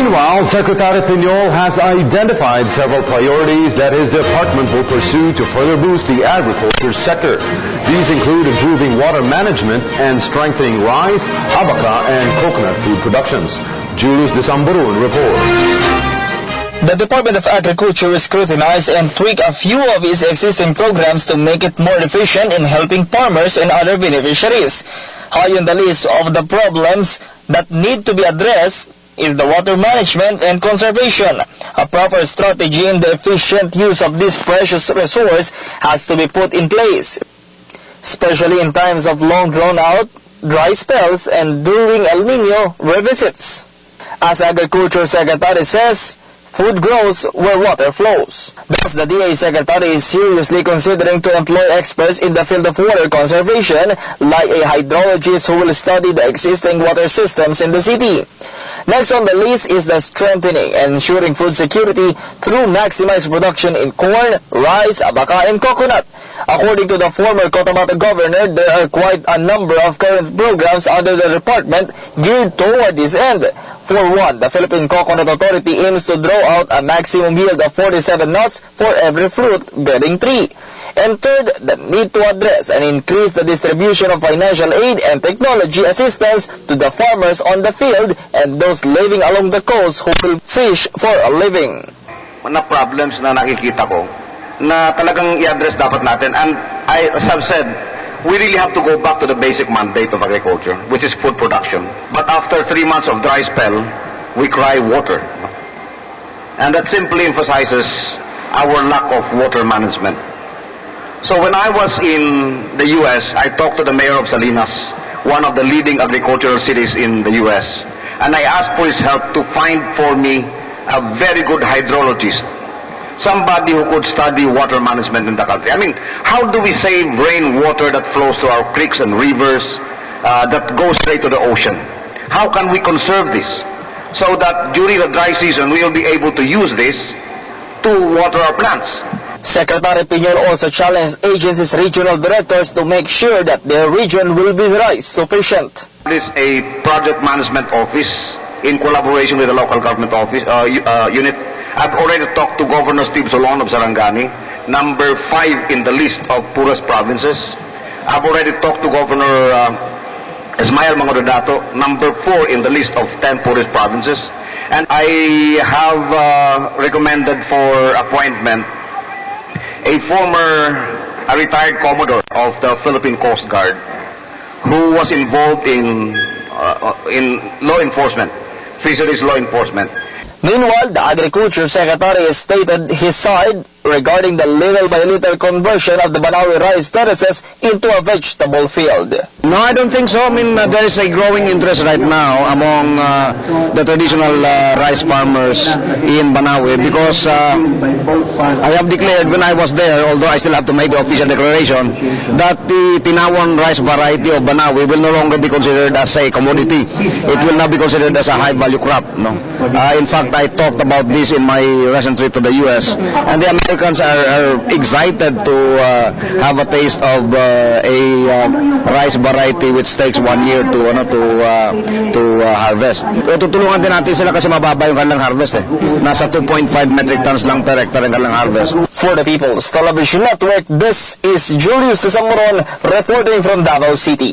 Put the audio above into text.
Meanwhile, Secretary Piñol has identified several priorities that his department will pursue to further boost the agriculture sector. These include improving water management and strengthening rice, abaca, and coconut food productions. Julius Desamburun reports. The Department of Agriculture will scrutinize and tweak a few of its existing programs to make it more efficient in helping farmers and other beneficiaries. High on the list of the problems that need to be addressed is the water management and conservation. A proper strategy in the efficient use of this precious resource has to be put in place, especially in times of long drawn-out dry spells and during El Nino revisits. As Agriculture Secretary says, food grows where water flows. Thus, the DA Secretary is seriously considering to employ experts in the field of water conservation, like a hydrologist who will study the existing water systems in the city. Next on the list is the strengthening and ensuring food security through maximized production in corn, rice, abaca, and coconut. According to the former Cotabato governor, there are quite a number of current programs under the department geared toward this end. For one, the Philippine Coconut Authority aims to draw out a maximum yield of 47 nuts for every fruit-bearing tree. And third, the need to address and increase the distribution of financial aid and technology assistance to the farmers on the field and those living along the coast who will fish for a living. Mga problems na nakikita ko na talagang i-address dapat natin, and as I've said, we really have to go back to the basic mandate of agriculture, which is food production. But after 3 months of dry spell, we cry water. And that simply emphasizes our lack of water management. So when I was in the U.S., I talked to the mayor of Salinas, one of the leading agricultural cities in the U.S., and I asked for his help to find for me a very good hydrologist, somebody who could study water management in the country. I mean, how do we save rainwater that flows to our creeks and rivers, that goes straight to the ocean? How can we conserve this so that during the dry season we will be able to use this to water our plants? Secretary Piñol also challenged agencies' regional directors to make sure that their region will be rice sufficient. This is a project management office in collaboration with the local government office unit. I've already talked to Governor Steve Solon of Sarangani, number 5 in the list of poorest provinces. I've already talked to Governor Ismael Mangodato, number 4 in the list of 10 poorest provinces. And I have recommended for appointment a retired Commodore of the Philippine Coast Guard who was involved in law enforcement, fisheries law enforcement. Meanwhile, the Agriculture Secretary has stated his side regarding the little-by-little conversion of the Banawe rice terraces into a vegetable field. No, I don't think so. I mean, there is a growing interest right now among the traditional rice farmers in Banawe because I have declared when I was there, although I still have to make the official declaration, that the Tinawon rice variety of Banawe will no longer be considered as a commodity. It will now be considered as a high-value crop. No? In fact, I talked about this in my recent trip to the U.S., and the Americans are excited to have a taste of a rice variety which takes 1 year to harvest. Tutulungan din natin sila kasi mababa yung kanilang harvest. Nasa 2.5 metric tons lang per hectare ang kanilang harvest. For the People's Television Network, this is Julius Desamburun reporting from Davao City.